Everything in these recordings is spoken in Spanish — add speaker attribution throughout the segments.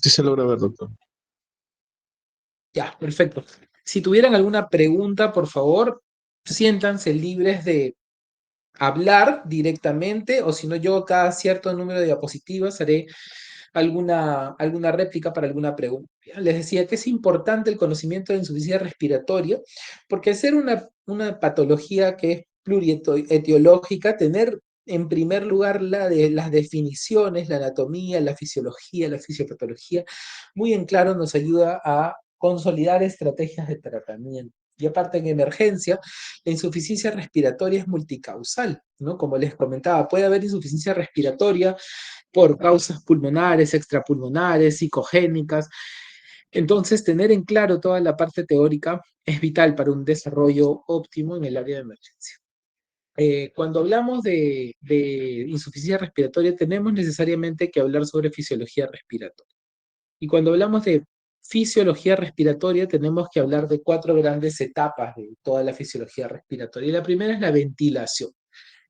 Speaker 1: Sí se logra ver, doctor.
Speaker 2: Ya, perfecto. Si tuvieran alguna pregunta, por favor, siéntanse libres de hablar directamente, o si no, yo cada cierto número de diapositivas haré alguna réplica para alguna pregunta. Les decía que es importante el conocimiento de insuficiencia respiratoria, porque al ser una patología que es plurietiológica, tener en primer lugar las definiciones, la anatomía, la fisiología, la fisiopatología, muy en claro nos ayuda a consolidar estrategias de tratamiento. Y aparte en emergencia, la insuficiencia respiratoria es multicausal, ¿no? Como les comentaba, puede haber insuficiencia respiratoria por causas pulmonares, extrapulmonares, psicogénicas. Entonces, tener en claro toda la parte teórica es vital para un desarrollo óptimo en el área de emergencia. Cuando hablamos de insuficiencia respiratoria, tenemos necesariamente que hablar sobre fisiología respiratoria. Y cuando hablamos de fisiología respiratoria, tenemos que hablar de cuatro grandes etapas de toda la fisiología respiratoria. Y la primera es la ventilación.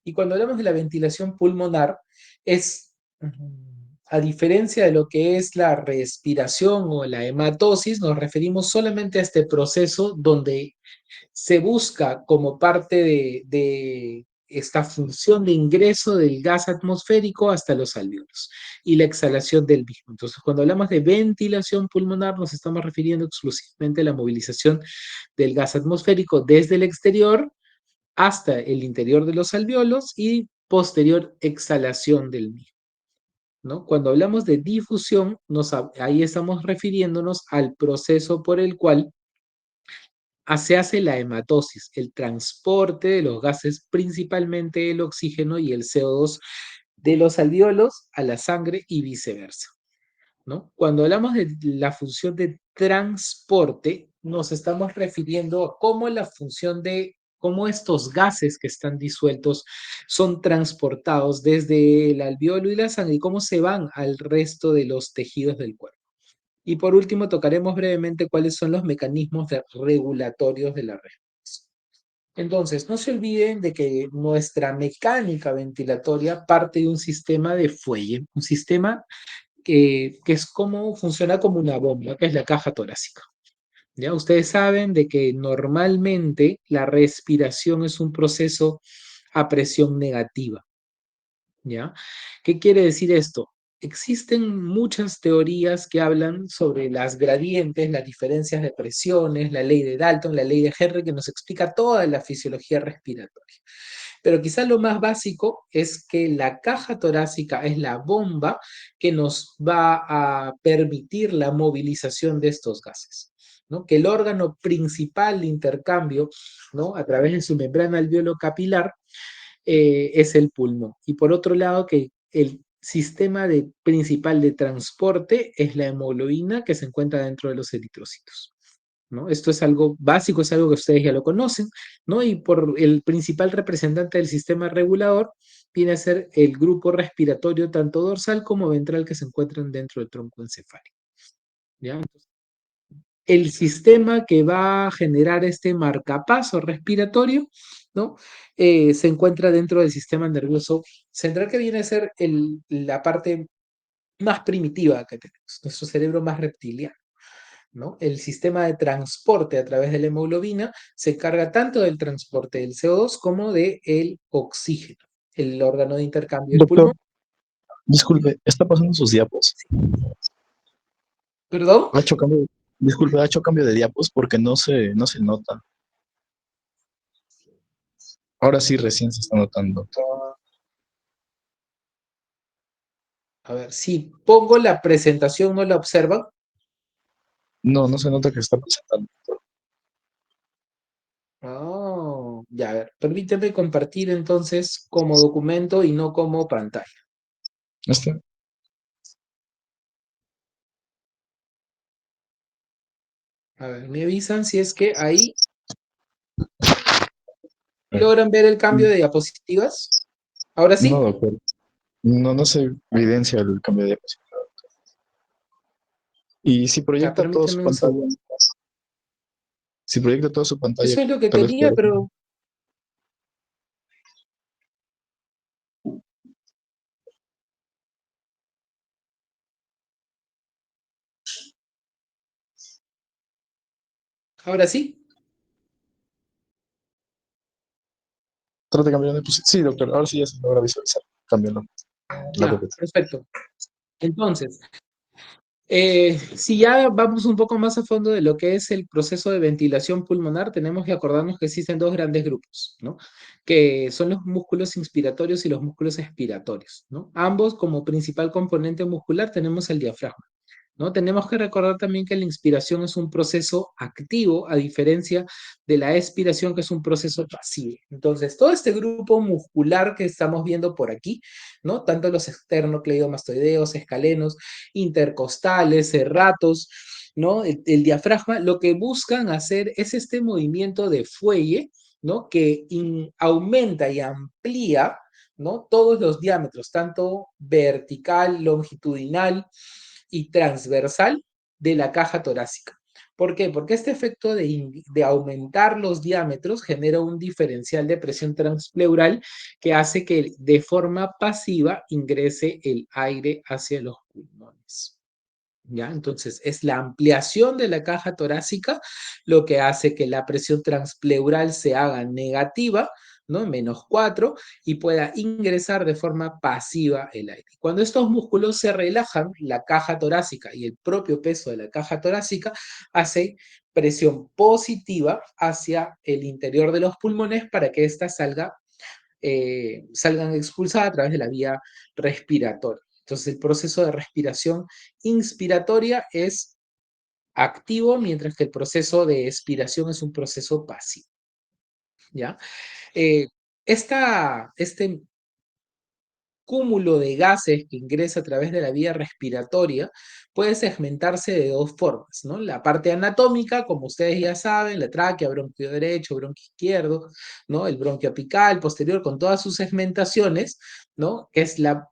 Speaker 2: Y cuando hablamos de la ventilación pulmonar, es, a diferencia de lo que es la respiración o la hematosis, nos referimos solamente a este proceso donde se busca como parte de esta función de ingreso del gas atmosférico hasta los alvéolos y la exhalación del mismo. Entonces, cuando hablamos de ventilación pulmonar, nos estamos refiriendo exclusivamente a la movilización del gas atmosférico desde el exterior hasta el interior de los alvéolos y posterior exhalación del mismo, ¿no? Cuando hablamos de difusión, ahí estamos refiriéndonos al proceso por el cual se hace la hematosis, el transporte de los gases, principalmente el oxígeno y el CO2, de los alvéolos a la sangre y viceversa, ¿no? Cuando hablamos de la función de transporte, nos estamos refiriendo a cómo la función de cómo estos gases que están disueltos son transportados desde el alvéolo y la sangre y cómo se van al resto de los tejidos del cuerpo. Y por último, tocaremos brevemente cuáles son los mecanismos regulatorios de la respiración. Entonces, no se olviden de que nuestra mecánica ventilatoria parte de un sistema de fuelle, un sistema que es como funciona como una bomba, que es la caja torácica. ¿Ya? Ustedes saben de que normalmente la respiración es un proceso a presión negativa. ¿Ya? ¿Qué quiere decir esto? Existen muchas teorías que hablan sobre las gradientes, las diferencias de presiones, la ley de Dalton, la ley de Henry, que nos explica toda la fisiología respiratoria. Pero quizás lo más básico es que la caja torácica es la bomba que nos va a permitir la movilización de estos gases, ¿no? Que el órgano principal de intercambio, ¿no? A través de su membrana alveolo-capilar, es el pulmón. Y por otro lado, que el sistema principal de transporte es la hemoglobina que se encuentra dentro de los eritrocitos, ¿no? Esto es algo básico, es algo que ustedes ya lo conocen, ¿no? Y por el principal representante del sistema regulador viene a ser el grupo respiratorio tanto dorsal como ventral que se encuentran dentro del tronco encefálico, ¿ya? El sistema que va a generar este marcapaso respiratorio, ¿no? Se encuentra dentro del sistema nervioso central, que viene a ser la parte más primitiva que tenemos, nuestro cerebro más reptiliano, ¿no? El sistema de transporte a través de la hemoglobina se encarga tanto del transporte del CO2 como del oxígeno, el órgano de intercambio del
Speaker 1: Doctor,
Speaker 2: pulmón.
Speaker 1: disculpe, ¿está pasando sus diapos?
Speaker 2: ¿Perdón?
Speaker 1: ¿Ha hecho cambio? Disculpe, ¿ha hecho cambio de diapos? Porque no se nota. Ahora sí recién se está notando.
Speaker 2: A ver, si pongo la presentación, ¿no la observan?
Speaker 1: No se nota que está presentando.
Speaker 2: Oh, ya, a ver, permíteme compartir entonces como documento y no como pantalla.
Speaker 1: Este,
Speaker 2: A ver, me avisan si es que ahí logran ver el cambio de diapositivas. Ahora
Speaker 1: no,
Speaker 2: sí,
Speaker 1: doctor. No se evidencia el cambio de diapositiva. Y
Speaker 2: ya, permíteme un segundo.
Speaker 1: si proyecta toda su pantalla,
Speaker 2: Eso es lo que
Speaker 1: tal vez
Speaker 2: quería,
Speaker 1: podrá.
Speaker 2: pero Ahora sí.
Speaker 1: Trata de cambiar de posición. Sí, doctor, ahora sí ya se logra visualizar. Cambiando la
Speaker 2: Ya,
Speaker 1: PPT.
Speaker 2: perfecto. Entonces, si ya vamos un poco más a fondo de lo que es el proceso de ventilación pulmonar, tenemos que acordarnos que existen dos grandes grupos, ¿no? Que son los músculos inspiratorios y los músculos expiratorios, ¿no? Ambos como principal componente muscular tenemos el diafragma. ¿No? Tenemos que recordar también que la inspiración es un proceso activo, a diferencia de la expiración, que es un proceso pasivo. Entonces, todo este grupo muscular que estamos viendo por aquí, ¿no? Tanto los esternocleidomastoideos, escalenos, intercostales, serratos, ¿no? El diafragma, lo que buscan hacer es este movimiento de fuelle, ¿no? Que aumenta y amplía, ¿no? Todos los diámetros, tanto vertical, longitudinal, y transversal de la caja torácica. ¿Por qué? Porque este efecto de aumentar los diámetros genera un diferencial de presión transpleural que hace que de forma pasiva ingrese el aire hacia los pulmones. ¿Ya? Entonces, es la ampliación de la caja torácica lo que hace que la presión transpleural se haga negativa, ¿no? -4, y pueda ingresar de forma pasiva el aire. Cuando estos músculos se relajan, la caja torácica y el propio peso de la caja torácica hace presión positiva hacia el interior de los pulmones para que ésta salgan expulsadas a través de la vía respiratoria. Entonces, el proceso de respiración inspiratoria es activo, mientras que el proceso de expiración es un proceso pasivo. ¿Ya? Eh, este cúmulo de gases que ingresa a través de la vía respiratoria puede segmentarse de dos formas, ¿no? La parte anatómica, como ustedes ya saben, la tráquea, bronquio derecho, bronquio izquierdo, ¿no? El bronquio apical, posterior, con todas sus segmentaciones, ¿no? Que es la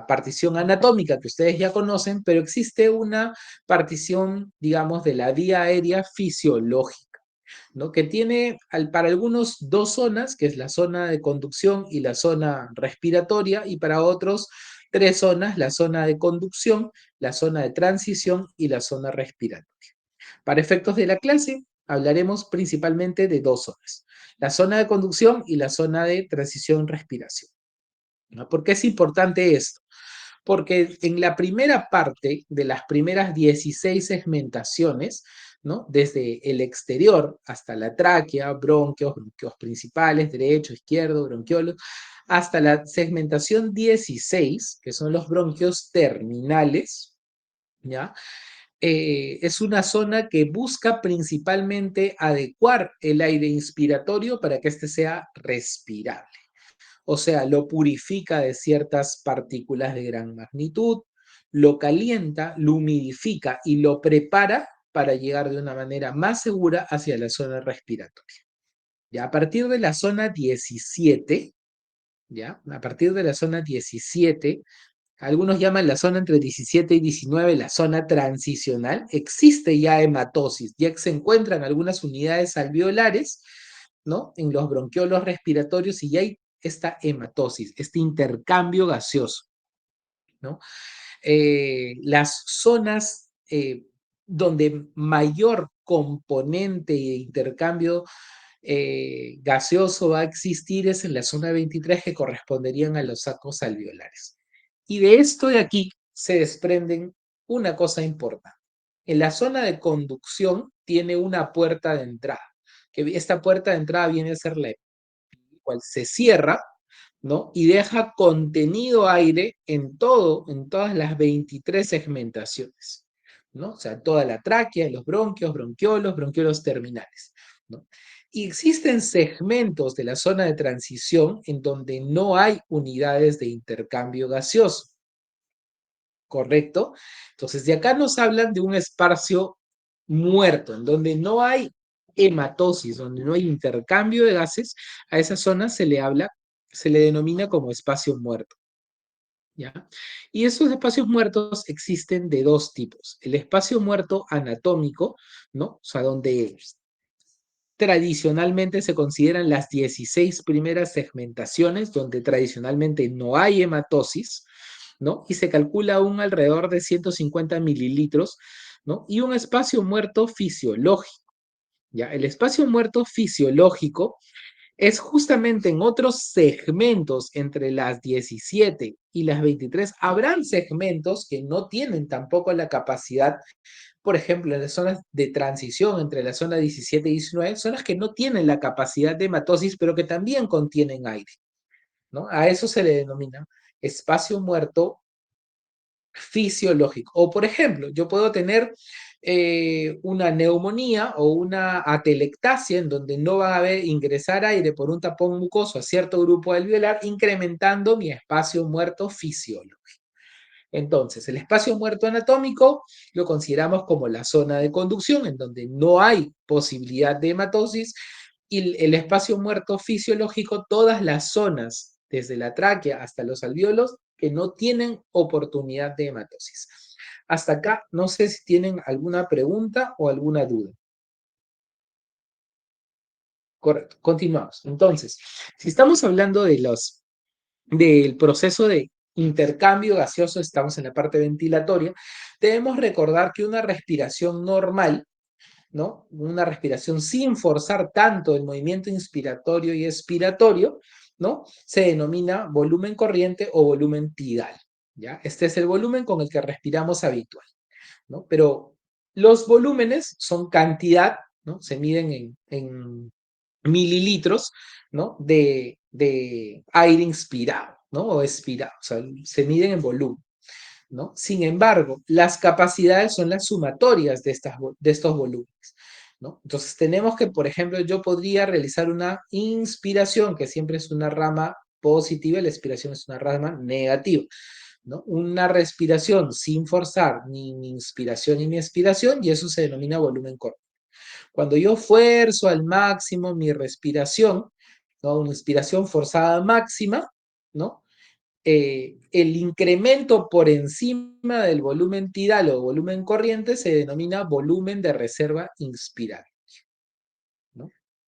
Speaker 2: partición anatómica que ustedes ya conocen, pero existe una partición, digamos, de la vía aérea fisiológica, ¿no? Que tiene para algunos dos zonas, que es la zona de conducción y la zona respiratoria, y para otros tres zonas, la zona de conducción, la zona de transición y la zona respiratoria. Para efectos de la clase, hablaremos principalmente de dos zonas, la zona de conducción y la zona de transición-respiración. ¿No? ¿Por qué es importante esto? Porque en la primera parte de las primeras 16 segmentaciones, ¿no? Desde el exterior hasta la tráquea, bronquios, bronquios principales, derecho, izquierdo, bronquiolos, hasta la segmentación 16, que son los bronquios terminales, ¿ya? Es una zona que busca principalmente adecuar el aire inspiratorio para que éste sea respirable. O sea, lo purifica de ciertas partículas de gran magnitud, lo calienta, lo humidifica y lo prepara para llegar de una manera más segura hacia la zona respiratoria. Ya a partir de la zona 17, ya, a partir de la zona 17, algunos llaman la zona entre 17 y 19 la zona transicional, existe ya hematosis, ya se encuentran algunas unidades alveolares, ¿no? En los bronquiolos respiratorios y ya hay esta hematosis, este intercambio gaseoso, ¿no? Las zonas donde mayor componente de intercambio gaseoso va a existir es en la zona 23 que corresponderían a los sacos alveolares. Y de esto de aquí se desprenden una cosa importante. En la zona de conducción tiene una puerta de entrada, que esta puerta de entrada viene a ser la cual se cierra, ¿no? Y deja contenido aire en todas las 23 segmentaciones, ¿no? O sea, toda la tráquea, los bronquios, bronquiolos terminales, ¿no? Y existen segmentos de la zona de transición en donde no hay unidades de intercambio gaseoso, ¿correcto? Entonces, de acá nos hablan de un espacio muerto, en donde no hay hematosis, donde no hay intercambio de gases, a esa zona se le denomina como espacio muerto, ¿ya? Y esos espacios muertos existen de dos tipos. El espacio muerto anatómico, ¿no? O sea, donde tradicionalmente se consideran las 16 primeras segmentaciones, donde tradicionalmente no hay hematosis, ¿no? Y se calcula un alrededor de 150 mililitros, ¿no? Y un espacio muerto fisiológico, ¿ya? El espacio muerto fisiológico es justamente en otros segmentos entre las 17 y las 23. Habrán segmentos que no tienen tampoco la capacidad, por ejemplo, en las zonas de transición entre la zona 17 y 19, zonas que no tienen la capacidad de hematosis, pero que también contienen aire, ¿no? A eso se le denomina espacio muerto fisiológico. O, por ejemplo, yo puedo tener una neumonía o una atelectasia en donde no va a haber ingresar aire por un tapón mucoso a cierto grupo alveolar, incrementando mi espacio muerto fisiológico. Entonces, el espacio muerto anatómico lo consideramos como la zona de conducción, en donde no hay posibilidad de hematosis, y el espacio muerto fisiológico, todas las zonas, desde la tráquea hasta los alvéolos, que no tienen oportunidad de hematosis. Hasta acá, no sé si tienen alguna pregunta o alguna duda. Correcto, continuamos. Entonces, si estamos hablando del proceso de intercambio gaseoso, estamos en la parte ventilatoria, debemos recordar que una respiración normal, ¿no? Una respiración sin forzar tanto el movimiento inspiratorio y expiratorio, ¿no? Se denomina volumen corriente o volumen tidal, ¿ya? Este es el volumen con el que respiramos habitual, ¿no? Pero los volúmenes son cantidad, ¿no? Se miden en mililitros, ¿no? De aire inspirado, ¿no? O expirado, o sea, se miden en volumen, ¿no? Sin embargo, las capacidades son las sumatorias de estos volúmenes, ¿no? Entonces tenemos que, por ejemplo, yo podría realizar una inspiración, que siempre es una rama positiva, y la expiración es una rama negativa, ¿no? Una respiración sin forzar ni mi inspiración ni mi expiración, y eso se denomina volumen corto. Cuando yo fuerzo al máximo mi respiración, ¿no? Una inspiración forzada máxima, ¿no? El incremento por encima del volumen tidal o volumen corriente se denomina volumen de reserva inspirada, ¿no?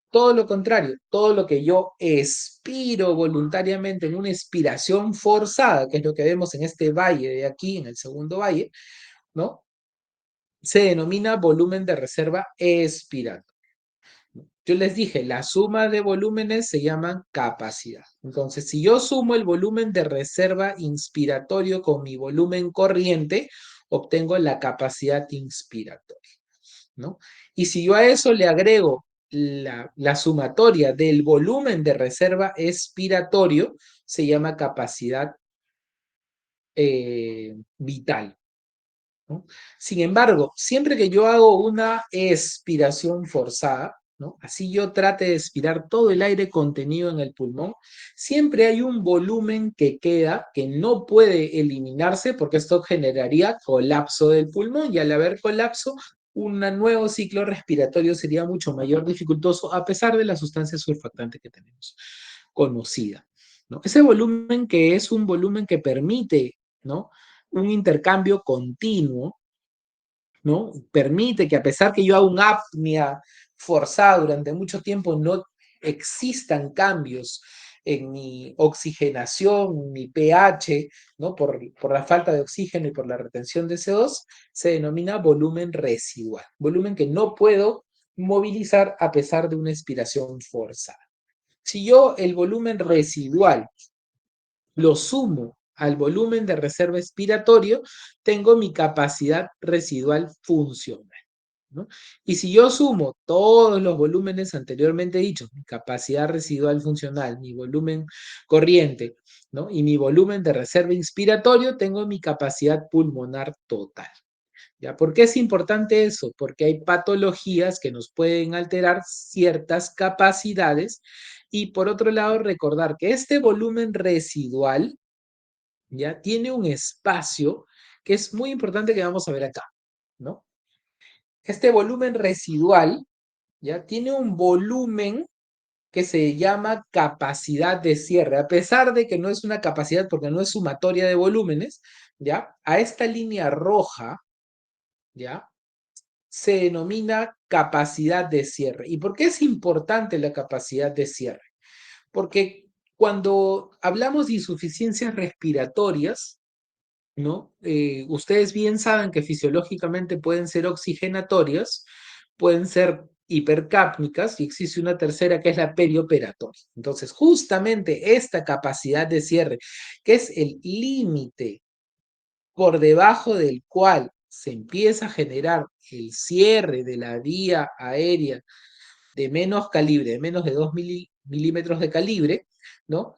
Speaker 2: Todo lo contrario, todo lo que yo expiro voluntariamente en una expiración forzada, que es lo que vemos en este valle de aquí, en el segundo valle, ¿no? Se denomina volumen de reserva expirada. Yo les dije, la suma de volúmenes se llaman capacidad. Entonces, si yo sumo el volumen de reserva inspiratorio con mi volumen corriente, obtengo la capacidad inspiratoria, ¿no? Y si yo a eso le agrego la sumatoria del volumen de reserva expiratorio, se llama capacidad vital, ¿no? Sin embargo, siempre que yo hago una expiración forzada, ¿no? Así yo trate de expirar todo el aire contenido en el pulmón, siempre hay un volumen que queda que no puede eliminarse porque esto generaría colapso del pulmón, y al haber colapso, un nuevo ciclo respiratorio sería mucho mayor dificultoso a pesar de la sustancia surfactante que tenemos conocida, ¿no? Ese volumen, que es un volumen que permite, ¿no?, un intercambio continuo, ¿no? Permite que, a pesar que yo haga una apnea forzada durante mucho tiempo, no existan cambios en mi oxigenación, mi pH, ¿no? Por la falta de oxígeno y por la retención de CO2, se denomina volumen residual, volumen que no puedo movilizar a pesar de una expiración forzada. Si yo el volumen residual lo sumo al volumen de reserva expiratorio, tengo mi capacidad residual funcional, ¿no? Y si yo sumo todos los volúmenes anteriormente dichos, mi capacidad residual funcional, mi volumen corriente, ¿no?, y mi volumen de reserva inspiratorio, tengo mi capacidad pulmonar total, ¿ya? ¿Por qué es importante eso? Porque hay patologías que nos pueden alterar ciertas capacidades, y por otro lado, recordar que este volumen residual ya tiene un espacio que es muy importante, que vamos a ver acá, ¿no? Este volumen residual ya tiene un volumen que se llama capacidad de cierre, a pesar de que no es una capacidad porque no es sumatoria de volúmenes, ¿ya? A esta línea roja, ¿ya?, se denomina capacidad de cierre. ¿Y por qué es importante la capacidad de cierre? Porque cuando hablamos de insuficiencias respiratorias, ¿no? Ustedes bien saben que fisiológicamente pueden ser oxigenatorias, pueden ser hipercápnicas y existe una tercera que es la perioperatoria. Entonces, justamente esta capacidad de cierre, que es el límite por debajo del cual se empieza a generar el cierre de la vía aérea de menos calibre, de menos de 2 milímetros de calibre, ¿no?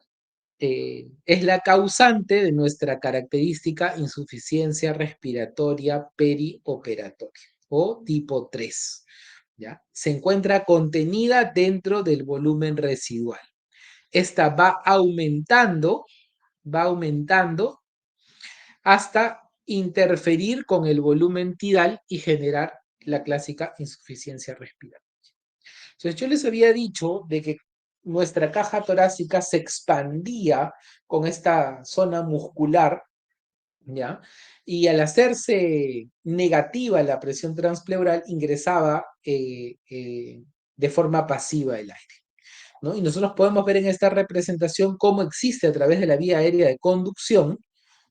Speaker 2: Es la causante de nuestra característica insuficiencia respiratoria perioperatoria o tipo 3. ¿Ya? Se encuentra contenida dentro del volumen residual. Esta va aumentando hasta interferir con el volumen tidal y generar la clásica insuficiencia respiratoria. Entonces yo les había dicho de que nuestra caja torácica se expandía con esta zona muscular, ¿ya? Y al hacerse negativa la presión transpleural, ingresaba de forma pasiva el aire, ¿no? Y nosotros podemos ver en esta representación cómo existe a través de la vía aérea de conducción,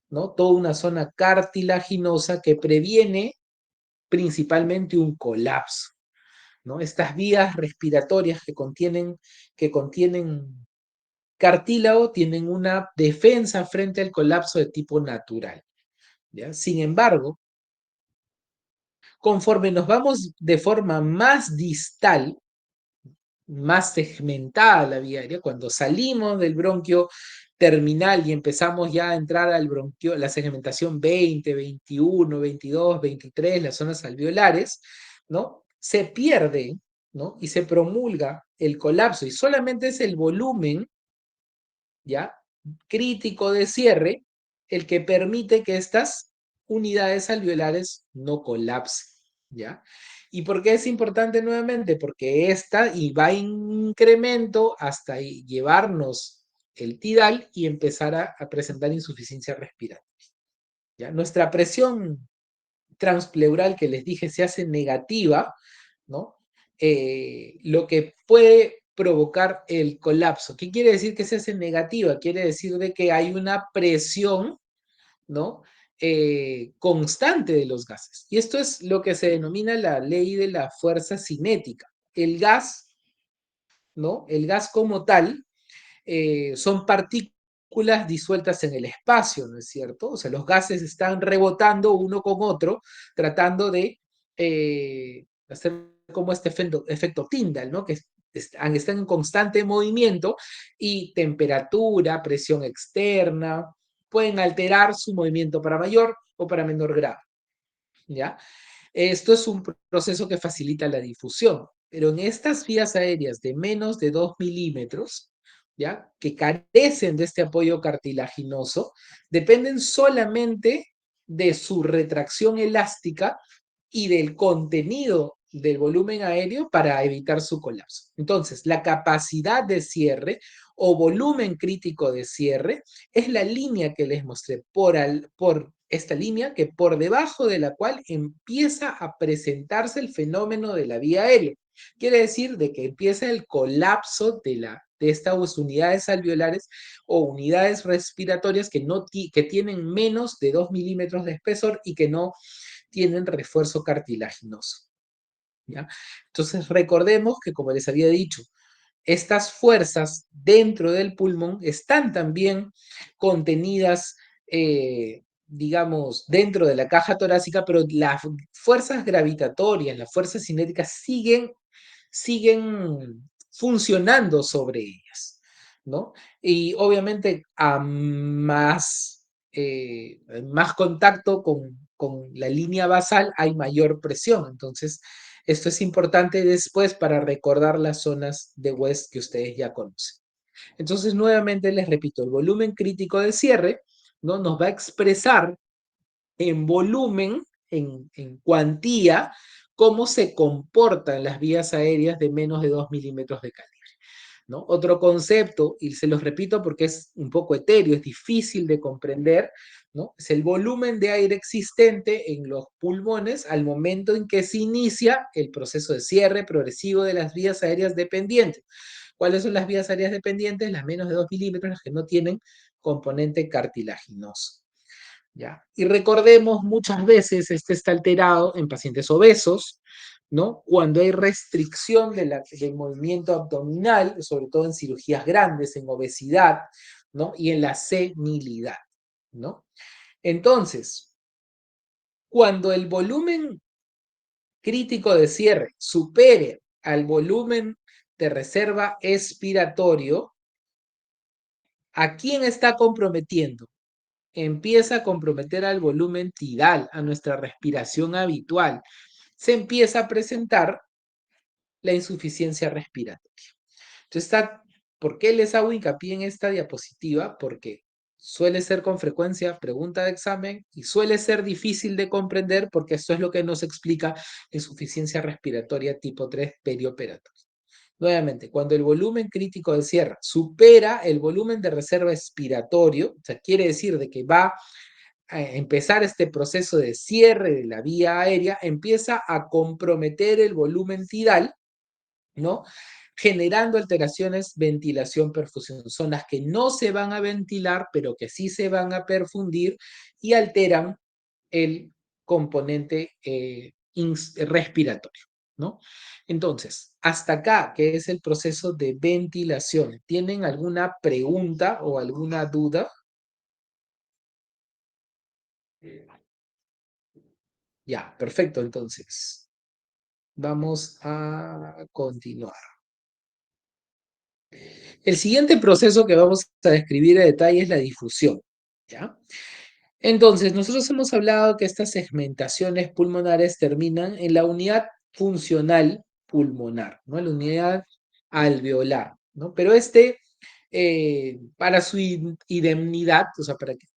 Speaker 2: ¿no? Toda una zona cartilaginosa que previene principalmente un colapso, ¿no? Estas vías respiratorias que contienen cartílago tienen una defensa frente al colapso de tipo natural, ¿ya? Sin embargo, conforme nos vamos de forma más distal, más segmentada la vía aérea, cuando salimos del bronquio terminal y empezamos ya a entrar al bronquio, la segmentación 20, 21, 22, 23, las zonas alveolares, ¿no? Se pierde, ¿no? Y se promulga el colapso y solamente es el volumen, ¿ya? Crítico de cierre el que permite que estas unidades alveolares no colapsen, ¿ya? ¿Y por qué es importante nuevamente? Porque esta y va en incremento hasta llevarnos el tidal y empezar a presentar insuficiencia respiratoria, ¿ya? Nuestra presión transpleural que les dije se hace negativa, ¿no? Lo que puede provocar el colapso. ¿Qué quiere decir que se hace negativa? Quiere decir de que hay una presión, ¿no? Constante de los gases. Y esto es lo que se denomina la ley de la fuerza cinética. El gas, ¿no? El gas como tal son partículas disueltas en el espacio, ¿no es cierto? O sea, los gases están rebotando uno con otro, tratando de hacer como este efecto Tyndall, ¿no? Que están en constante movimiento y temperatura, presión externa, pueden alterar su movimiento para mayor o para menor grado, ¿ya? Esto es un proceso que facilita la difusión, pero en estas vías aéreas de menos de 2 milímetros, ¿ya? Que carecen de este apoyo cartilaginoso, dependen solamente de su retracción elástica y del contenido del volumen aéreo para evitar su colapso. Entonces, la capacidad de cierre o volumen crítico de cierre es la línea que les mostré por esta línea que por debajo de la cual empieza a presentarse el fenómeno de la vía aérea. Quiere decir de que empieza el colapso de estas unidades alveolares o unidades respiratorias que tienen menos de 2 milímetros de espesor y que no tienen refuerzo cartilaginoso, ¿ya? Entonces recordemos que, como les había dicho, estas fuerzas dentro del pulmón están también contenidas, digamos, dentro de la caja torácica, pero las fuerzas gravitatorias, las fuerzas cinéticas siguen funcionando sobre ellas, ¿no? Y obviamente a más contacto con la línea basal hay mayor presión. Entonces, esto es importante después para recordar las zonas de West que ustedes ya conocen. Entonces, nuevamente les repito, el volumen crítico de cierre, ¿no? Nos va a expresar en volumen, en cuantía, cómo se comportan las vías aéreas de menos de 2 milímetros de calibre, ¿no? Otro concepto, y se los repito porque es un poco etéreo, es difícil de comprender, ¿no? Es el volumen de aire existente en los pulmones al momento en que se inicia el proceso de cierre progresivo de las vías aéreas dependientes. ¿Cuáles son las vías aéreas dependientes? Las menos de 2 milímetros, las que no tienen componente cartilaginoso, ¿ya? Y recordemos, muchas veces este está alterado en pacientes obesos, ¿no? Cuando hay restricción del movimiento abdominal, sobre todo en cirugías grandes, en obesidad, ¿no? Y en la senilidad, ¿no? Entonces, cuando el volumen crítico de cierre supere al volumen de reserva expiratorio, ¿a quién está comprometiendo? Empieza a comprometer al volumen tidal, a nuestra respiración habitual. Se empieza a presentar la insuficiencia respiratoria. Entonces, ¿por qué les hago hincapié en esta diapositiva? Porque suele ser con frecuencia pregunta de examen y suele ser difícil de comprender porque esto es lo que nos explica insuficiencia respiratoria tipo 3 perioperatoria. Nuevamente, cuando el volumen crítico de cierre supera el volumen de reserva expiratorio, o sea, quiere decir de que va a empezar este proceso de cierre de la vía aérea, empieza a comprometer el volumen tidal, ¿no? Generando alteraciones ventilación-perfusión. Son las que no se van a ventilar, pero que sí se van a perfundir y alteran el componente respiratorio, ¿no? Entonces, hasta acá, que es el proceso de ventilación. ¿Tienen alguna pregunta o alguna duda? Ya, perfecto, entonces. Vamos a continuar. El siguiente proceso que vamos a describir a detalle es la difusión, ¿ya? Entonces, nosotros hemos hablado que estas segmentaciones pulmonares terminan en la unidad funcional pulmonar, ¿no? La unidad alveolar, ¿no? Pero para su indemnidad, o sea, para que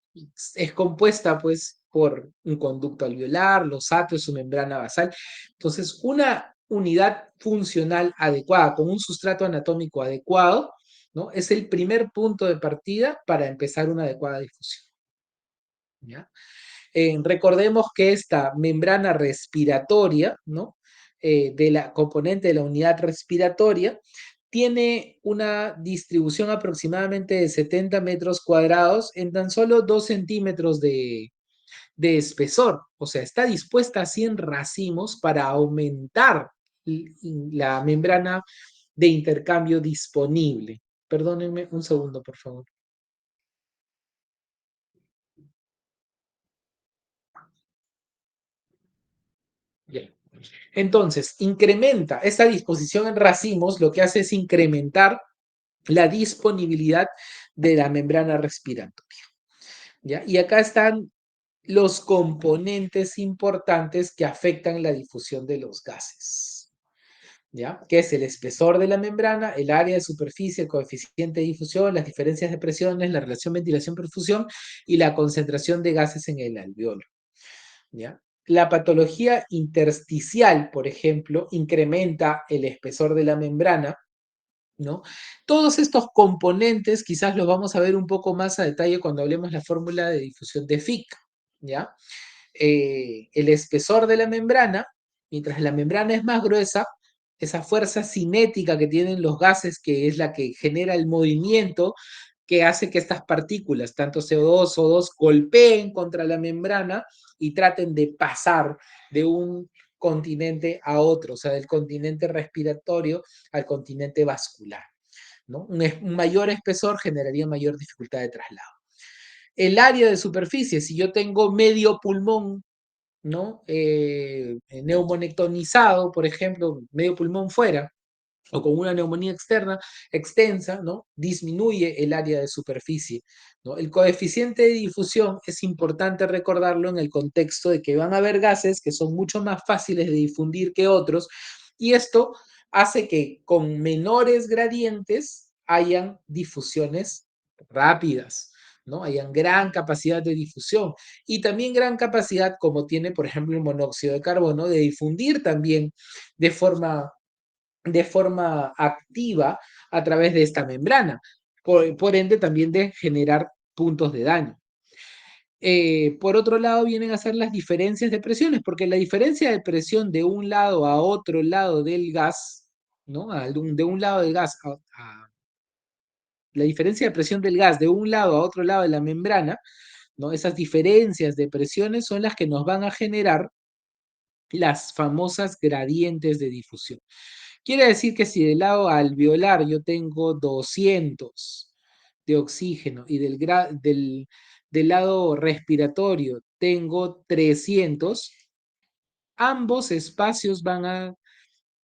Speaker 2: es compuesta, pues, por un conducto alveolar, los atrios, su membrana basal. Entonces, una unidad funcional adecuada, con un sustrato anatómico adecuado, ¿no? Es el primer punto de partida para empezar una adecuada difusión, ¿ya? Recordemos que esta membrana respiratoria, ¿no? De la componente de la unidad respiratoria, tiene una distribución aproximadamente de 70 metros cuadrados en tan solo 2 centímetros de espesor. O sea, está dispuesta así en racimos para aumentar la membrana de intercambio disponible. Perdónenme un segundo, por favor. Bien. Entonces, incrementa esta disposición en racimos, lo que hace es incrementar la disponibilidad de la membrana respiratoria, ¿ya? Y acá están los componentes importantes que afectan la difusión de los gases, ¿ya? Que es el espesor de la membrana, el área de superficie, el coeficiente de difusión, las diferencias de presiones, la relación ventilación-perfusión y la concentración de gases en el alveolo, ¿ya? La patología intersticial, por ejemplo, incrementa el espesor de la membrana, ¿no? Todos estos componentes quizás los vamos a ver un poco más a detalle cuando hablemos la fórmula de difusión de Fick, ¿ya? El espesor de la membrana, mientras la membrana es más gruesa, esa fuerza cinética que tienen los gases, que es la que genera el movimiento, que hace que estas partículas, tanto CO2 o O2, golpeen contra la membrana y traten de pasar de un continente a otro, o sea, del continente respiratorio al continente vascular, ¿no? Un mayor espesor generaría mayor dificultad de traslado. El área de superficie, si yo tengo medio pulmón, ¿no? Neumonectonizado, por ejemplo, medio pulmón fuera, o con una neumonía externa extensa, ¿no? Disminuye el área de superficie, ¿no? El coeficiente de difusión es importante recordarlo en el contexto de que van a haber gases que son mucho más fáciles de difundir que otros, y esto hace que con menores gradientes hayan difusiones rápidas, ¿no? Hayan gran capacidad de difusión y también gran capacidad, como tiene, por ejemplo, el monóxido de carbono, de difundir también de forma activa a través de esta membrana, por ende también de generar puntos de daño. Por otro lado, vienen a ser las diferencias de presiones, porque la diferencia de presión de un lado a otro lado del gas, ¿no? De un lado del gas la diferencia de presión del gas de un lado a otro lado de la membrana, ¿no? Esas diferencias de presiones son las que nos van a generar las famosas gradientes de difusión. Quiere decir que si del lado alveolar yo tengo 200 de oxígeno y del lado respiratorio tengo 300, ambos espacios van a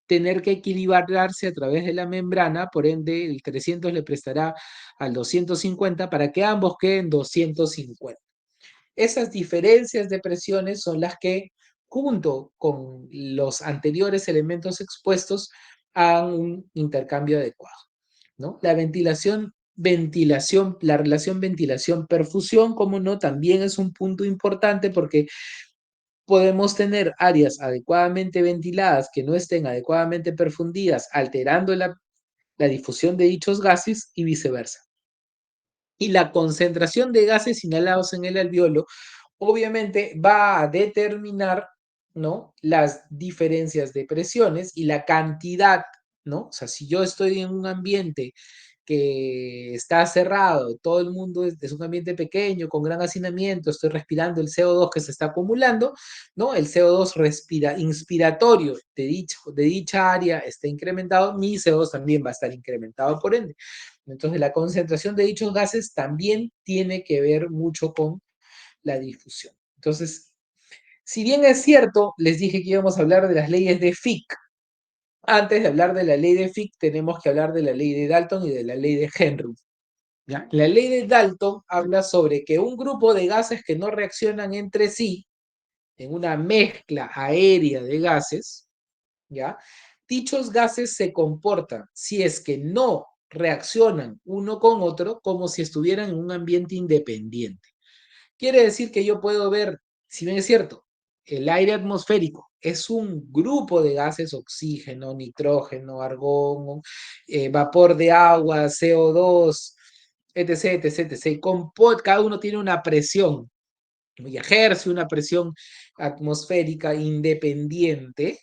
Speaker 2: tener que equilibrarse a través de la membrana, por ende el 300 le prestará al 250 para que ambos queden 250. Esas diferencias de presiones son las que, junto con los anteriores elementos expuestos, hagan un intercambio adecuado, ¿no? La relación ventilación-perfusión, como no, también es un punto importante porque podemos tener áreas adecuadamente ventiladas que no estén adecuadamente perfundidas, alterando la difusión de dichos gases y viceversa. Y la concentración de gases inhalados en el alveolo obviamente va a determinar, ¿no?, las diferencias de presiones y la cantidad, ¿no? O sea, si yo estoy en un ambiente que está cerrado, todo el mundo es un ambiente pequeño, con gran hacinamiento, estoy respirando el CO2 que se está acumulando, ¿no? El CO2 inspiratorio de dicha área está incrementado, mi CO2 también va a estar incrementado por ende. Entonces, la concentración de dichos gases también tiene que ver mucho con la difusión. Entonces, si bien es cierto, les dije que íbamos a hablar de las leyes de Fick. Antes de hablar de la ley de Fick, tenemos que hablar de la ley de Dalton y de la ley de Henry. ¿Ya? La ley de Dalton habla sobre que un grupo de gases que no reaccionan entre sí, en una mezcla aérea de gases, ¿ya? Dichos gases se comportan, si es que no reaccionan uno con otro, como si estuvieran en un ambiente independiente. Quiere decir que yo puedo ver, si bien es cierto, el aire atmosférico es un grupo de gases, oxígeno, nitrógeno, argón, vapor de agua, CO2, etc., etc., etc. Cada uno tiene una presión y ejerce una presión atmosférica independiente,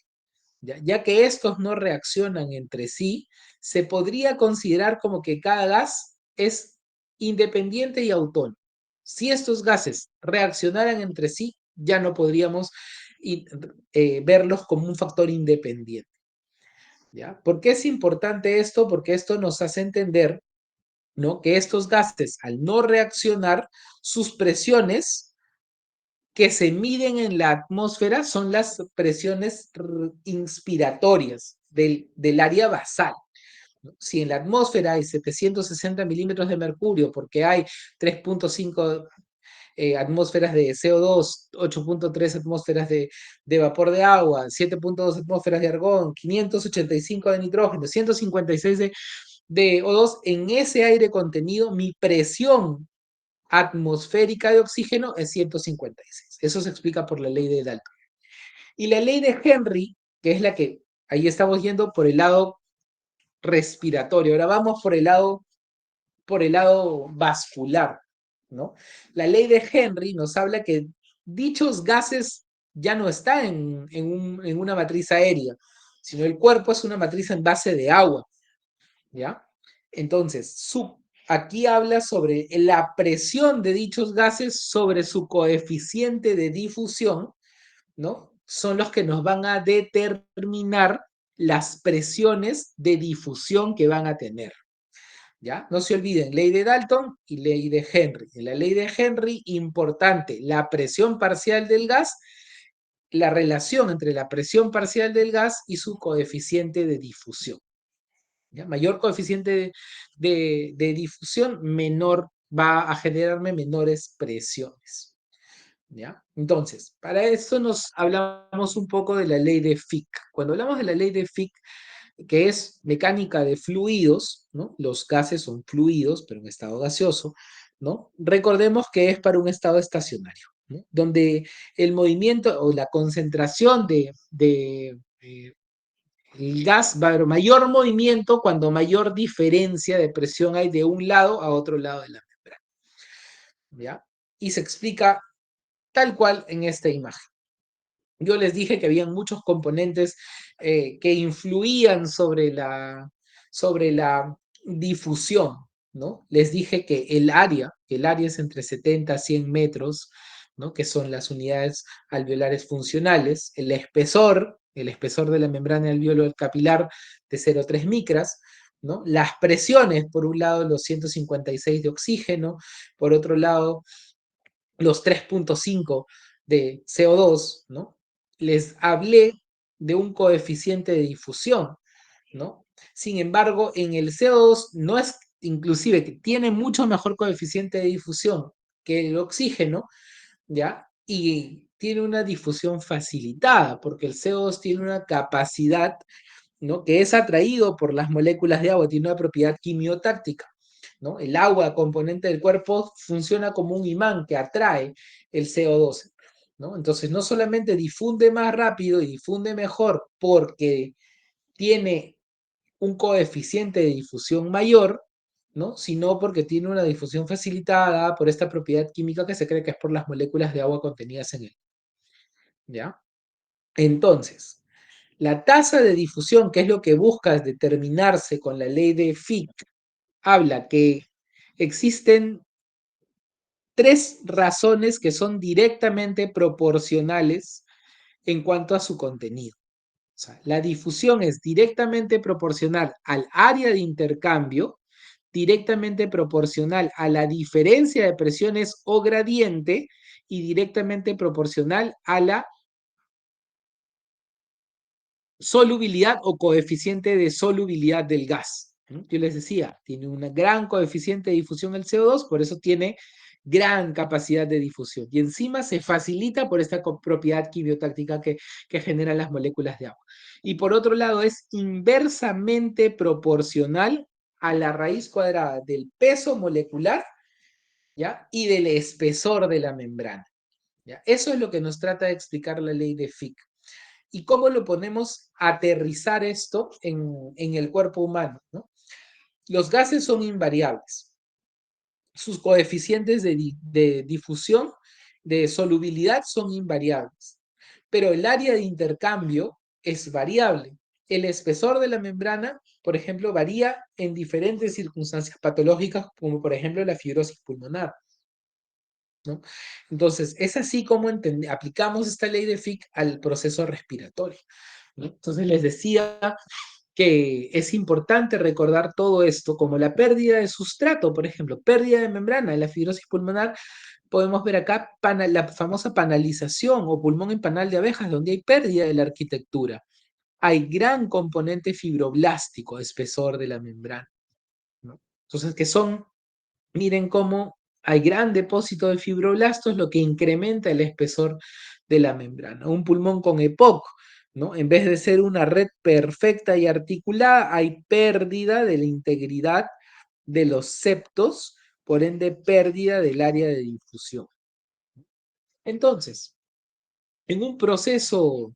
Speaker 2: ya que estos no reaccionan entre sí, se podría considerar como que cada gas es independiente y autónomo. Si estos gases reaccionaran entre sí, ya no podríamos verlos como un factor independiente. ¿Ya? ¿Por qué es importante esto? Porque esto nos hace entender, ¿no?, que estos gases, al no reaccionar, sus presiones que se miden en la atmósfera son las presiones inspiratorias del área basal. Si en la atmósfera hay 760 milímetros de mercurio, porque hay 3.5 atmósferas de CO2, 8.3 atmósferas de vapor de agua, 7.2 atmósferas de argón, 585 de nitrógeno, 156 de O2, en ese aire contenido, mi presión atmosférica de oxígeno es 156. Eso se explica por la ley de Dalton. Y la ley de Henry, que es la que ahí estamos yendo por el lado respiratorio. Ahora vamos por el lado vascular, ¿no? La ley de Henry nos habla que dichos gases ya no están en una matriz aérea, sino el cuerpo es una matriz en base de agua, ¿ya? Entonces, aquí habla sobre la presión de dichos gases sobre su coeficiente de difusión, ¿no? Son los que nos van a determinar las presiones de difusión que van a tener. ¿Ya? No se olviden, ley de Dalton y ley de Henry. En la ley de Henry, importante, la presión parcial del gas, la relación entre la presión parcial del gas y su coeficiente de difusión. ¿Ya? Mayor coeficiente de difusión, menor va a generarme menores presiones. ¿Ya? Entonces, para esto nos hablamos un poco de la ley de Fick. Cuando hablamos de la ley de Fick, que es mecánica de fluidos, ¿no? Los gases son fluidos, pero en estado gaseoso, ¿no? Recordemos que es para un estado estacionario, ¿no?, donde el movimiento o la concentración el gas va a haber mayor movimiento cuando mayor diferencia de presión hay de un lado a otro lado de la membrana, ¿ya? Y se explica tal cual en esta imagen. Yo les dije que habían muchos componentes que influían sobre la difusión, ¿no? Les dije que el área es entre 70 a 100 metros, ¿no? Que son las unidades alveolares funcionales, el espesor de la membrana alveolar capilar de 0,3 micras, ¿no? Las presiones, por un lado, los 156 de oxígeno, por otro lado, los 3,5 de CO2, ¿no? Les hablé de un coeficiente de difusión, ¿no? Sin embargo, en el CO2 no es, inclusive, que tiene mucho mejor coeficiente de difusión que el oxígeno, ¿ya? Y tiene una difusión facilitada, porque el CO2 tiene una capacidad, ¿no? Que es atraído por las moléculas de agua, tiene una propiedad quimiotáctica, ¿no? El agua, componente del cuerpo, funciona como un imán que atrae el CO2, ¿no? Entonces, no solamente difunde más rápido y difunde mejor porque tiene un coeficiente de difusión mayor, ¿no? Sino porque tiene una difusión facilitada por esta propiedad química que se cree que es por las moléculas de agua contenidas en él, ¿ya? Entonces, la tasa de difusión, que es lo que busca determinarse con la ley de Fick, habla que existen tres razones que son directamente proporcionales en cuanto a su contenido. O sea, la difusión es directamente proporcional al área de intercambio, directamente proporcional a la diferencia de presiones o gradiente y directamente proporcional a la solubilidad o coeficiente de solubilidad del gas. Yo les decía, tiene un gran coeficiente de difusión el CO2, por eso tiene gran capacidad de difusión. Y encima se facilita por esta propiedad quimiotáctica que generan las moléculas de agua. Y por otro lado, es inversamente proporcional a la raíz cuadrada del peso molecular, ¿ya? Y del espesor de la membrana, ¿ya? Eso es lo que nos trata de explicar la ley de Fick. ¿Y cómo lo podemos aterrizar esto en el cuerpo humano, ¿no? Los gases son invariables. Sus coeficientes de difusión, de solubilidad son invariables. Pero el área de intercambio es variable. El espesor de la membrana, por ejemplo, varía en diferentes circunstancias patológicas, como por ejemplo la fibrosis pulmonar, ¿no? Entonces, es así como aplicamos esta ley de Fick al proceso respiratorio, ¿no? Entonces, les decía que es importante recordar todo esto, como la pérdida de sustrato, por ejemplo, pérdida de membrana en la fibrosis pulmonar. Podemos ver acá la famosa panalización o pulmón en panal de abejas, donde hay pérdida de la arquitectura. Hay gran componente fibroblástico, espesor de la membrana, ¿no? Entonces, que son, miren cómo hay gran depósito de fibroblastos, lo que incrementa el espesor de la membrana. Un pulmón con EPOC, ¿no? En vez de ser una red perfecta y articulada, hay pérdida de la integridad de los septos, por ende pérdida del área de difusión. Entonces, en un proceso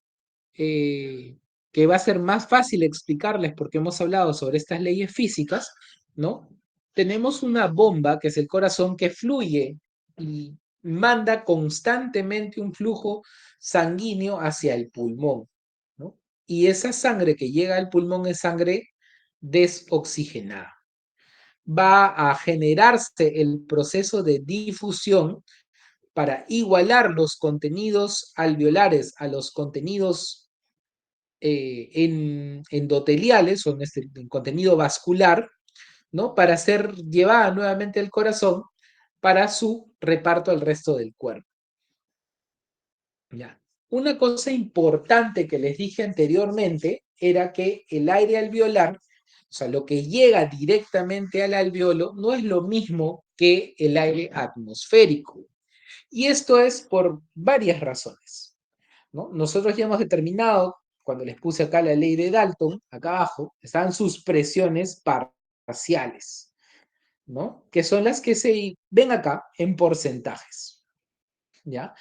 Speaker 2: eh, que va a ser más fácil explicarles porque hemos hablado sobre estas leyes físicas, ¿no? Tenemos una bomba que es el corazón que fluye y manda constantemente un flujo sanguíneo hacia el pulmón, ¿no? Y esa sangre que llega al pulmón es sangre desoxigenada. Va a generarse el proceso de difusión para igualar los contenidos alveolares a los contenidos endoteliales o en contenido vascular, ¿no? Para ser llevada nuevamente al corazón para su reparto al resto del cuerpo. Ya. Una cosa importante que les dije anteriormente era que el aire alveolar, o sea, lo que llega directamente al alveolo, no es lo mismo que el aire atmosférico. Y esto es por varias razones, ¿no? Nosotros ya hemos determinado, cuando les puse acá la ley de Dalton, acá abajo, están sus presiones parciales, ¿no? Que son las que se ven acá en porcentajes, ¿ya?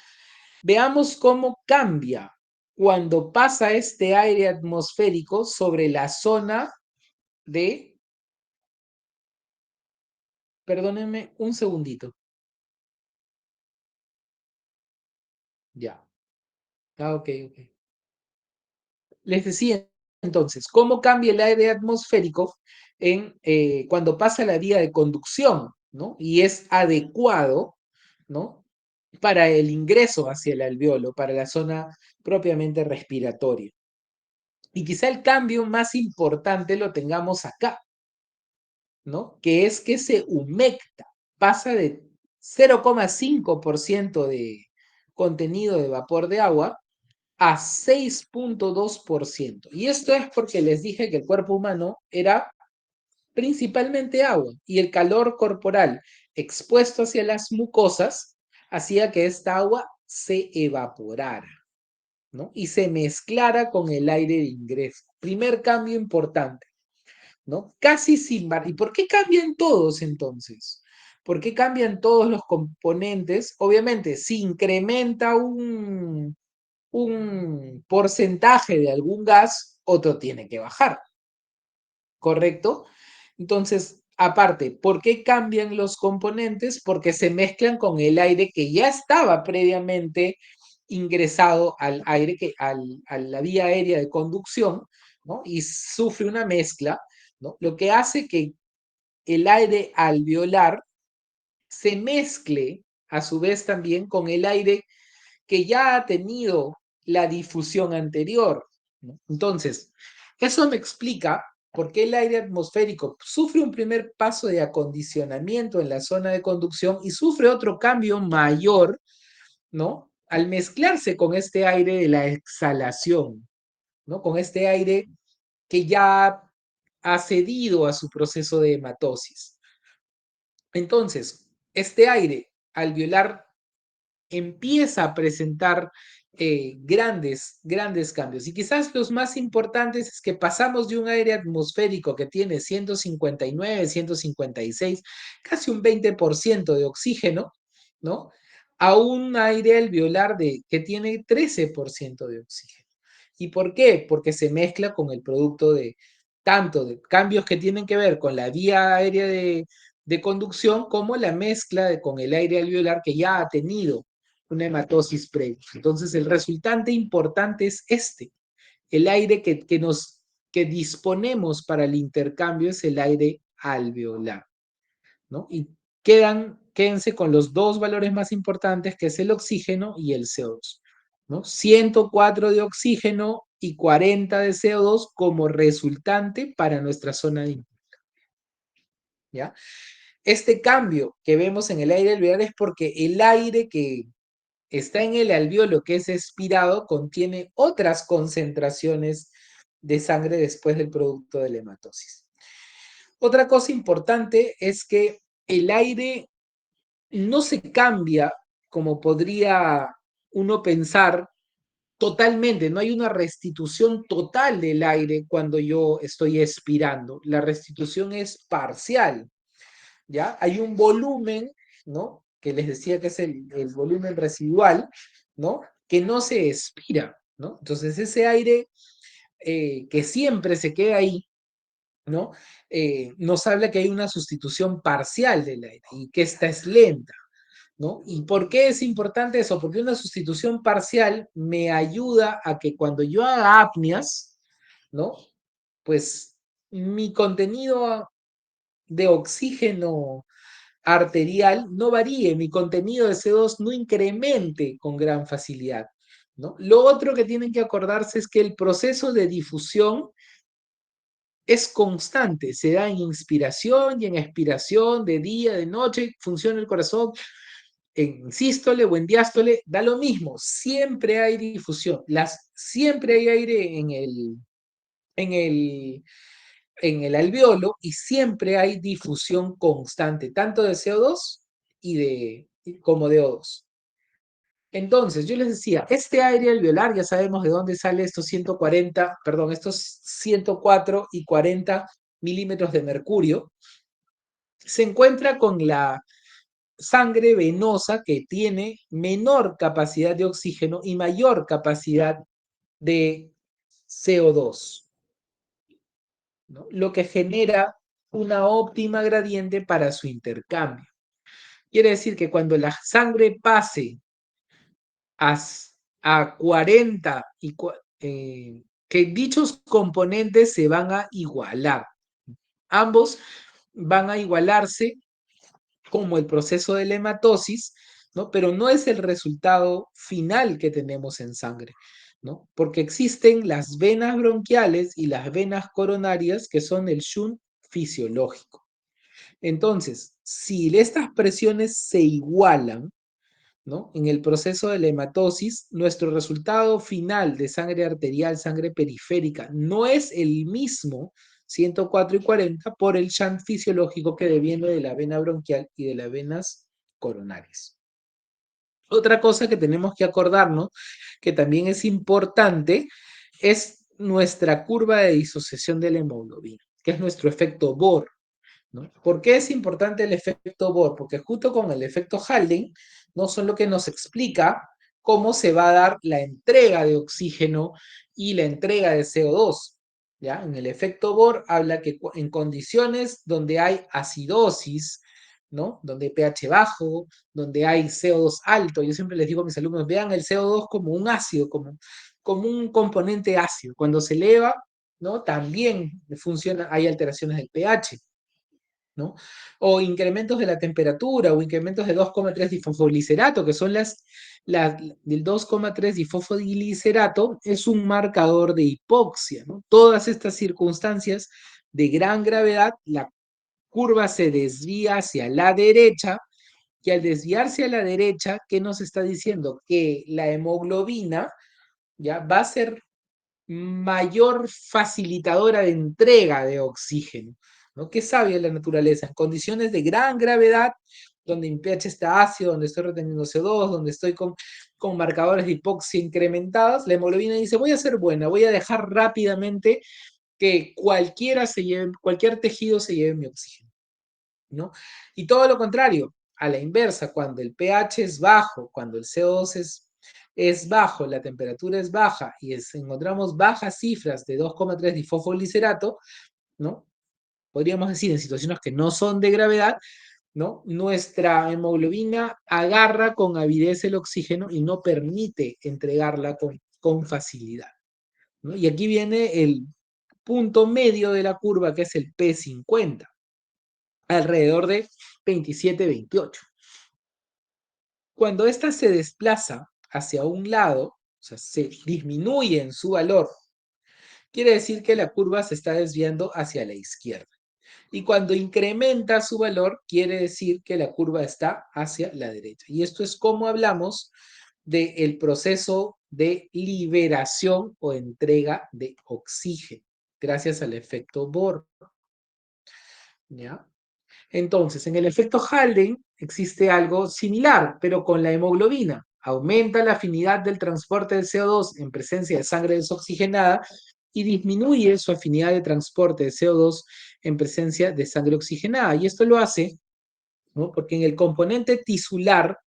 Speaker 2: Veamos cómo cambia cuando pasa este aire atmosférico sobre la zona de... Perdónenme un segundito. Ya. Ah, ok, ok. Les decía entonces, ¿cómo cambia el aire atmosférico cuando pasa la vía de conducción, ¿no? Y es adecuado, ¿no? para el ingreso hacia el alveolo, para la zona propiamente respiratoria. Y quizá el cambio más importante lo tengamos acá, ¿no? Que es que se humecta, pasa de 0,5% de contenido de vapor de agua a 6,2%. Y esto es porque les dije que el cuerpo humano era principalmente agua y el calor corporal expuesto hacia las mucosas hacía que esta agua se evaporara, ¿no? Y se mezclara con el aire de ingreso. Primer cambio importante, ¿no? Casi sin ¿Y por qué cambian todos entonces? ¿Por qué cambian todos los componentes? Obviamente, si incrementa un porcentaje de algún gas, otro tiene que bajar, ¿correcto? Entonces, aparte, ¿por qué cambian los componentes? Porque se mezclan con el aire que ya estaba previamente ingresado al aire, a la vía aérea de conducción, ¿no? Y sufre una mezcla, ¿no? Lo que hace que el aire alveolar se mezcle a su vez también con el aire que ya ha tenido la difusión anterior, ¿no? Entonces, eso me explica por qué el aire atmosférico sufre un primer paso de acondicionamiento en la zona de conducción y sufre otro cambio mayor, ¿no? Al mezclarse con este aire de la exhalación, ¿no? Con este aire que ya ha cedido a su proceso de hematosis. Entonces, este aire alveolar empieza a presentar grandes cambios. Y quizás los más importantes es que pasamos de un aire atmosférico que tiene 159, 156, casi un 20% de oxígeno, ¿no? A un aire alveolar que tiene 13% de oxígeno. ¿Y por qué? Porque se mezcla con el producto de tanto de cambios que tienen que ver con la vía aérea de conducción como la mezcla con el aire alveolar que ya ha tenido una hematosis previa. Entonces, el resultante importante es este. El aire que disponemos para el intercambio es el aire alveolar, ¿no? Y quédense con los dos valores más importantes, que es el oxígeno y el CO2, ¿no? 104 de oxígeno y 40 de CO2 como resultante para nuestra zona de impacto, ¿ya? Este cambio que vemos en el aire alveolar es porque el aire que está en el alveolo, que es expirado, contiene otras concentraciones de sangre después del producto de la hematosis. Otra cosa importante es que el aire no se cambia como podría uno pensar totalmente, no hay una restitución total del aire cuando yo estoy expirando, la restitución es parcial, ¿ya? Hay un volumen, ¿no? Que les decía que es el volumen residual, ¿no? Que no se expira, ¿no? Entonces ese aire que siempre se queda ahí, ¿no? Nos habla que hay una sustitución parcial del aire y que esta es lenta, ¿no? ¿Y por qué es importante eso? Porque una sustitución parcial me ayuda a que cuando yo haga apneas, ¿no? Pues mi contenido de oxígeno arterial no varíe, mi contenido de CO2 no incremente con gran facilidad, ¿no? Lo otro que tienen que acordarse es que el proceso de difusión es constante, se da en inspiración y en expiración, de día, de noche, funciona el corazón, en sístole o en diástole, da lo mismo, siempre hay difusión, siempre hay aire en el, en el alveolo y siempre hay difusión constante, tanto de CO2 como de O2. Entonces, yo les decía, este aire alveolar, ya sabemos de dónde sale estos 140, perdón, estos 104 y 40 milímetros de mercurio, se encuentra con la sangre venosa que tiene menor capacidad de oxígeno y mayor capacidad de CO2, ¿no? Lo que genera una óptima gradiente para su intercambio. Quiere decir que cuando la sangre pase a, a 40 que dichos componentes se van a igualar. Ambos van a igualarse como el proceso de la hematosis, ¿no? Pero no es el resultado final que tenemos en sangre, ¿no? Porque existen las venas bronquiales y las venas coronarias que son el shunt fisiológico. Entonces, si estas presiones se igualan, ¿no? En el proceso de la hematosis, nuestro resultado final de sangre arterial, sangre periférica, no es el mismo 104/40 por el shunt fisiológico que deviene de la vena bronquial y de las venas coronarias. Otra cosa que tenemos que acordarnos, que también es importante, es nuestra curva de disociación de la hemoglobina, que es nuestro efecto Bohr, ¿no? ¿Por qué es importante el efecto Bohr? Porque junto con el efecto Haldane, no son lo que nos explica cómo se va a dar la entrega de oxígeno y la entrega de CO2. ¿Ya? En el efecto Bohr habla que en condiciones donde hay acidosis, ¿no? Donde hay pH bajo, donde hay CO2 alto, yo siempre les digo a mis alumnos, vean el CO2 como un ácido, como un componente ácido. Cuando se eleva, ¿no? También funciona, hay alteraciones del pH. ¿No? O incrementos de la temperatura o incrementos de 2,3 difosfoglicerato, que son del 2,3 difosfoglicerato, es un marcador de hipoxia, ¿no? Todas estas circunstancias de gran gravedad, la curva se desvía hacia la derecha y al desviarse a la derecha, ¿qué nos está diciendo? Que la hemoglobina ya va a ser mayor facilitadora de entrega de oxígeno, ¿no? ¿Qué sabe la naturaleza? En condiciones de gran gravedad, donde mi pH está ácido, donde estoy reteniendo CO2, donde estoy con marcadores de hipoxia incrementados, la hemoglobina dice, voy a ser buena, voy a dejar rápidamente que cualquier tejido se lleve mi oxígeno, ¿no? Y todo lo contrario, a la inversa, cuando el pH es bajo, cuando el CO2 es bajo, la temperatura es baja y encontramos bajas cifras de 2,3 difosfoglicerato, ¿no? Podríamos decir en situaciones que no son de gravedad, ¿no? Nuestra hemoglobina agarra con avidez el oxígeno y no permite entregarla con facilidad, ¿no? Y aquí viene el punto medio de la curva, que es el P50, alrededor de 27-28. Cuando ésta se desplaza hacia un lado, o sea, se disminuye en su valor, quiere decir que la curva se está desviando hacia la izquierda. Y cuando incrementa su valor, quiere decir que la curva está hacia la derecha. Y esto es como hablamos del proceso de liberación o entrega de oxígeno, gracias al efecto Bohr. ¿Ya? Entonces, en el efecto Haldane existe algo similar, pero con la hemoglobina. Aumenta la afinidad del transporte del CO2 en presencia de sangre desoxigenada y disminuye su afinidad de transporte de CO2 en presencia de sangre oxigenada. Y esto lo hace, ¿no? Porque en el componente tisular,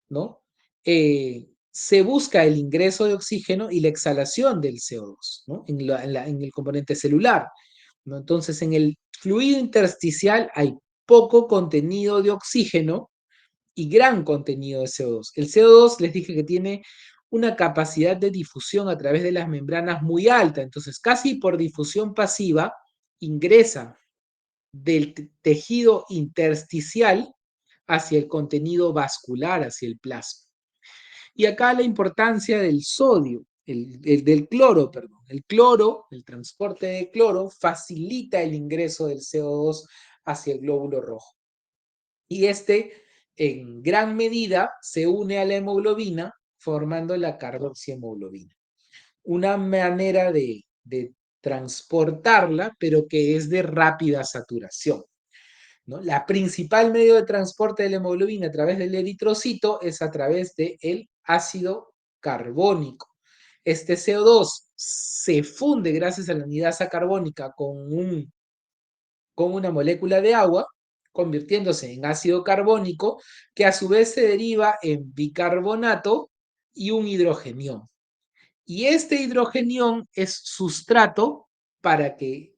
Speaker 2: ¿no? Se busca el ingreso de oxígeno y la exhalación del CO2, ¿no? En el componente celular, ¿no? Entonces, en el fluido intersticial hay poco contenido de oxígeno y gran contenido de CO2. El CO2 les dije que tiene una capacidad de difusión a través de las membranas muy alta, entonces casi por difusión pasiva ingresa del tejido intersticial hacia el contenido vascular, hacia el plasma. Y acá la importancia del sodio, del cloro, perdón. El cloro, el transporte de cloro, facilita el ingreso del CO2 hacia el glóbulo rojo. Y este, en gran medida, se une a la hemoglobina formando la carboxihemoglobina. Una manera de transportarla, pero que es de rápida saturación, ¿no? La principal medio de transporte de la hemoglobina a través del eritrocito es a través del ácido carbónico. Este CO2 se funde gracias a la anidasa carbónica con una molécula de agua, convirtiéndose en ácido carbónico, que a su vez se deriva en bicarbonato y un hidrogenión. Y este hidrogenión es sustrato para que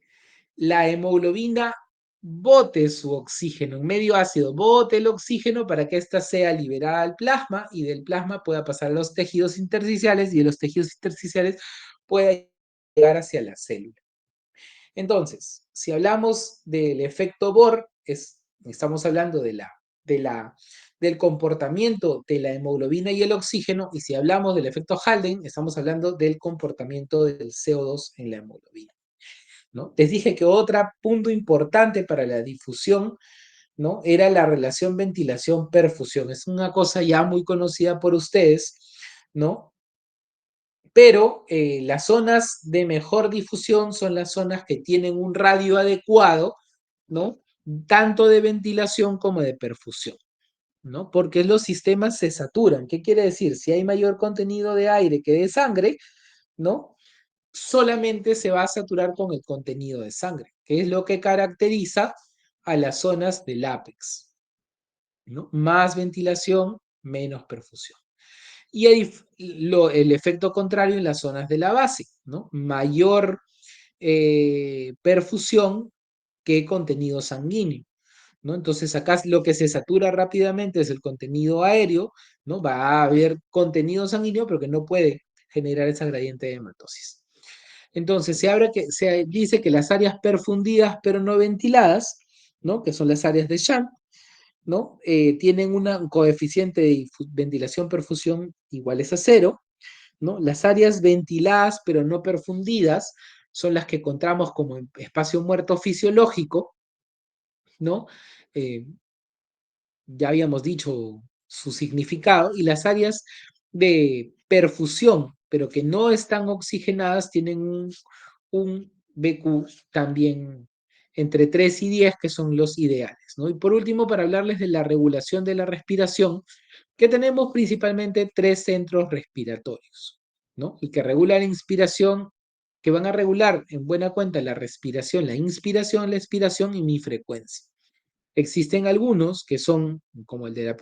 Speaker 2: la hemoglobina bote su oxígeno en medio ácido, bote el oxígeno para que ésta sea liberada al plasma y del plasma pueda pasar a los tejidos intersticiales y de los tejidos intersticiales pueda llegar hacia la célula. Entonces, si hablamos del efecto Bohr, estamos hablando de del comportamiento de la hemoglobina y el oxígeno, y si hablamos del efecto Haldane, estamos hablando del comportamiento del CO2 en la hemoglobina, ¿no? Les dije que otro punto importante para la difusión, ¿no? Era la relación ventilación-perfusión. Es una cosa ya muy conocida por ustedes, ¿no? Pero las zonas de mejor difusión son las zonas que tienen un radio adecuado, ¿no? Tanto de ventilación como de perfusión, ¿no? Porque los sistemas se saturan. ¿Qué quiere decir? Si hay mayor contenido de aire que de sangre, ¿no? Solamente se va a saturar con el contenido de sangre, que es lo que caracteriza a las zonas del ápex, ¿no? Más ventilación, menos perfusión. Y el efecto contrario en las zonas de la base, ¿no? Mayor perfusión que contenido sanguíneo, ¿no? Entonces acá lo que se satura rápidamente es el contenido aéreo, ¿no? Va a haber contenido sanguíneo, pero que no puede generar esa gradiente de hematosis. Entonces se dice que las áreas perfundidas pero no ventiladas, ¿no? Que son las áreas de Shank, ¿no? Tienen un coeficiente de ventilación-perfusión iguales a 0, ¿no? Las áreas ventiladas pero no perfundidas son las que encontramos como espacio muerto fisiológico, ¿no? Eh, ya habíamos dicho su significado, y las áreas de perfusión, pero que no están oxigenadas, tienen un BQ también entre 3 y 10, que son los ideales, ¿no? Y por último, para hablarles de la regulación de la respiración, que tenemos principalmente 3 centros respiratorios, ¿no? Y que regulan la inspiración, que van a regular en buena cuenta la respiración, la inspiración, la expiración y mi frecuencia. Existen algunos que son como el de la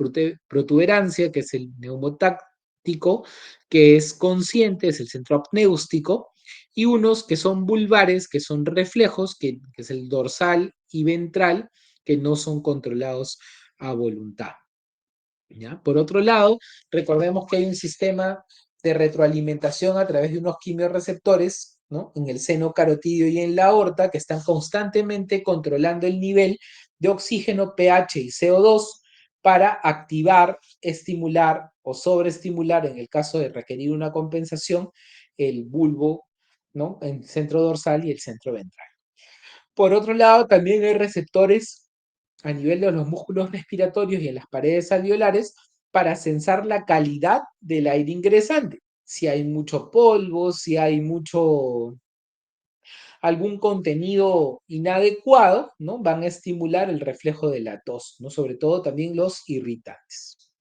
Speaker 2: protuberancia, que es el neumotáctico, que es consciente, es el centro apnéustico, y unos que son vulvares, que son reflejos, que es el dorsal y ventral, que no son controlados a voluntad. ¿Ya? Por otro lado, recordemos que hay un sistema de retroalimentación a través de unos quimiorreceptores, ¿no? En el seno carotidio y en la aorta, que están constantemente controlando el nivel de oxígeno, pH y CO2 para activar, estimular o sobreestimular, en el caso de requerir una compensación, el bulbo, ¿no? El centro dorsal y el centro ventral. Por otro lado, también hay receptores a nivel de los músculos respiratorios y en las paredes alveolares para sensar la calidad del aire ingresante. Si hay mucho polvo, si hay algún contenido inadecuado, ¿no? Van a estimular el reflejo de la tos, ¿no? Sobre todo también los irritantes.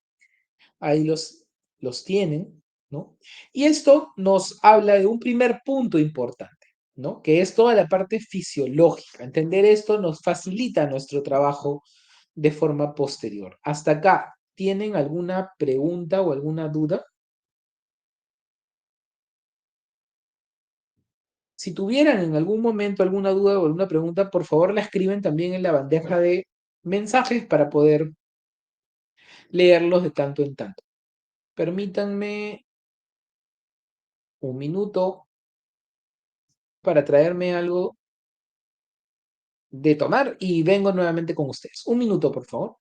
Speaker 2: Ahí los tienen, ¿no? Y esto nos habla de un primer punto importante, ¿no? Que es toda la parte fisiológica. Entender esto nos facilita nuestro trabajo de forma posterior. Hasta acá, ¿tienen alguna pregunta o alguna duda? Si tuvieran en algún momento alguna duda o alguna pregunta, por favor la escriben también en la bandeja de mensajes para poder leerlos de tanto en tanto. Permítanme un minuto para traerme algo de tomar y vengo nuevamente con ustedes. Un minuto, por favor.